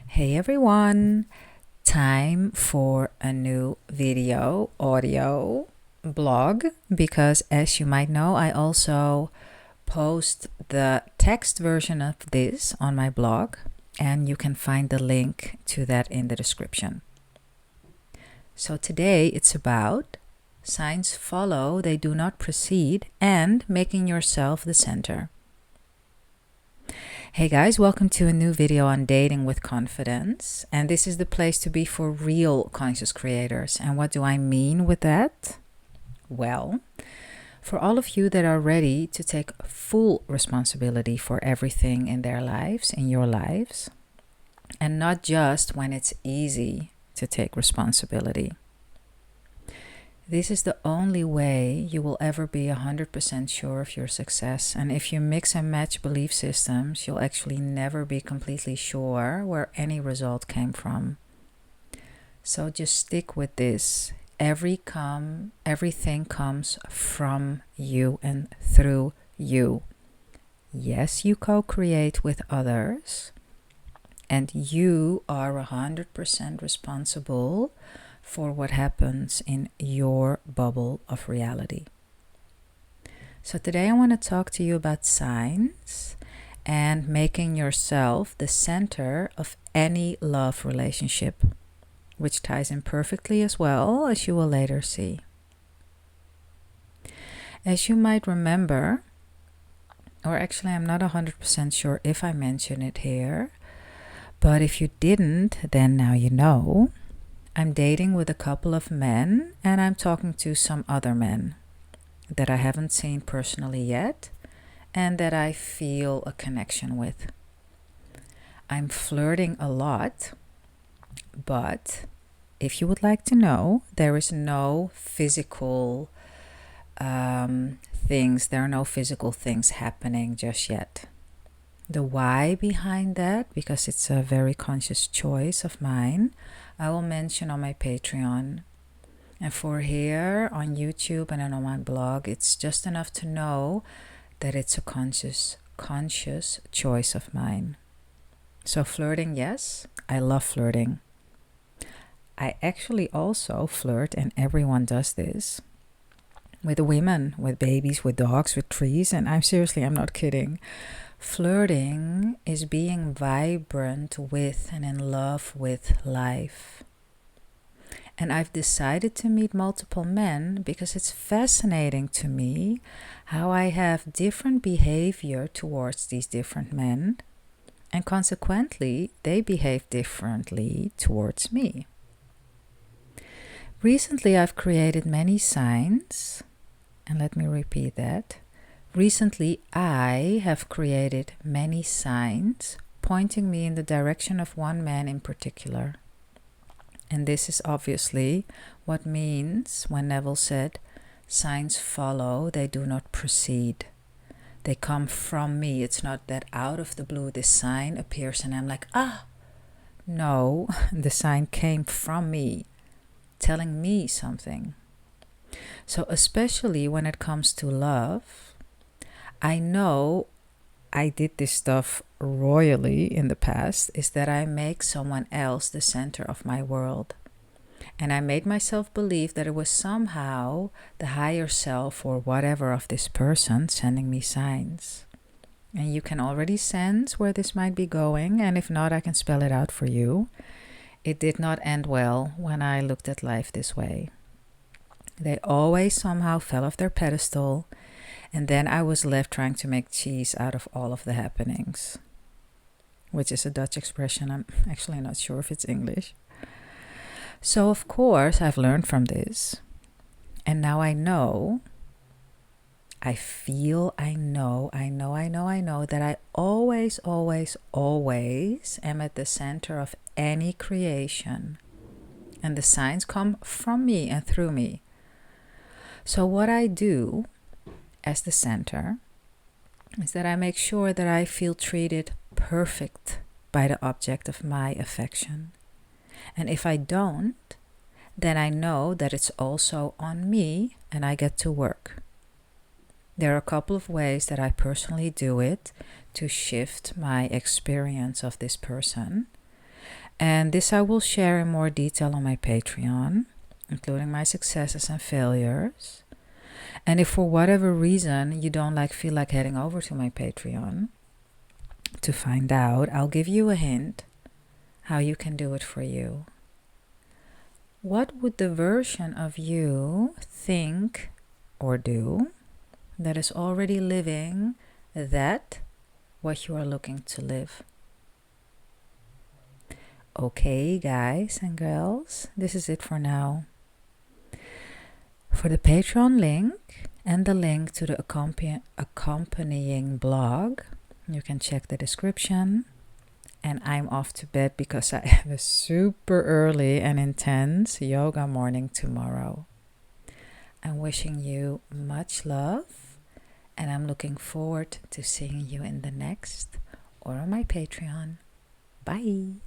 Hey everyone, time for a new video, audio, blog, because as you might know, I also post the text version of this on my blog, and you can find the link to that in the description. So today it's about signs follow, they do not precede, and making yourself the center. Hey guys, welcome to a new video on dating with confidence, and this is the place to be for real conscious creators. And what do I mean with that? Well, for all of you that are ready to take full responsibility for everything in their lives, in your lives, and not just when it's easy to take responsibility. This is the only way you will ever be 100% sure of your success. And if you mix and match belief systems, you'll actually never be completely sure where any result came from. So just stick with this. Everything comes from you and through you. Yes, you co-create with others, and you are 100% responsible for what happens in your bubble of reality. So today I want to talk to you about signs and making yourself the center of any love relationship, which ties in perfectly as well, as you will later see. As you might remember, or actually I'm not 100% sure if I mention it here, but if you didn't, then now you know. I'm dating with a couple of men, and I'm talking to some other men that I haven't seen personally yet and that I feel a connection with. I'm flirting a lot, but if you would like to know, there is no physical things. There are no physical things happening just yet. The why behind that, because it's a very conscious choice of mine, I will mention on my Patreon. And for here on YouTube and on my blog, it's just enough to know that it's a conscious choice of mine. So flirting, yes, I love flirting. I actually also flirt, and everyone does this, with women, with babies, with dogs, with trees, and I'm not kidding. Flirting is being vibrant with and in love with life. And I've decided to meet multiple men because it's fascinating to me how I have different behavior towards these different men, and consequently, they behave differently towards me. Recently, I've created many signs, and let me repeat that. Recently, I have created many signs pointing me in the direction of one man in particular. And this is obviously what means when Neville said, signs follow, they do not precede. They come from me. It's not that out of the blue this sign appears and I'm like, no, the sign came from me, telling me something. So especially when it comes to love, I know I did this stuff royally in the past, is that I make someone else the center of my world. And I made myself believe that it was somehow the higher self or whatever of this person sending me signs. And you can already sense where this might be going, and if not, I can spell it out for you. It did not end well when I looked at life this way. They always somehow fell off their pedestal, and then I was left trying to make cheese out of all of the happenings, which is a Dutch expression. I'm actually not sure if it's English. So of course I've learned from this, and now I know, I feel, I know that I always am at the center of any creation, and the signs come from me and through me. So what I do as the center is that I make sure that I feel treated perfect by the object of my affection. And if I don't, then I know that it's also on me and I get to work. There are a couple of ways that I personally do it to shift my experience of this person. And this I will share in more detail on my Patreon, including my successes and failures. And if for whatever reason you don't feel like heading over to my Patreon to find out, I'll give you a hint how you can do it for you. What would the version of you think or do that is already living what you are looking to live? Okay, guys and girls, this is it for now. For the Patreon link and the link to the accompanying blog, you can check the description. And I'm off to bed because I have a super early and intense yoga morning tomorrow. I'm wishing you much love, and I'm looking forward to seeing you in the next or on my Patreon. Bye.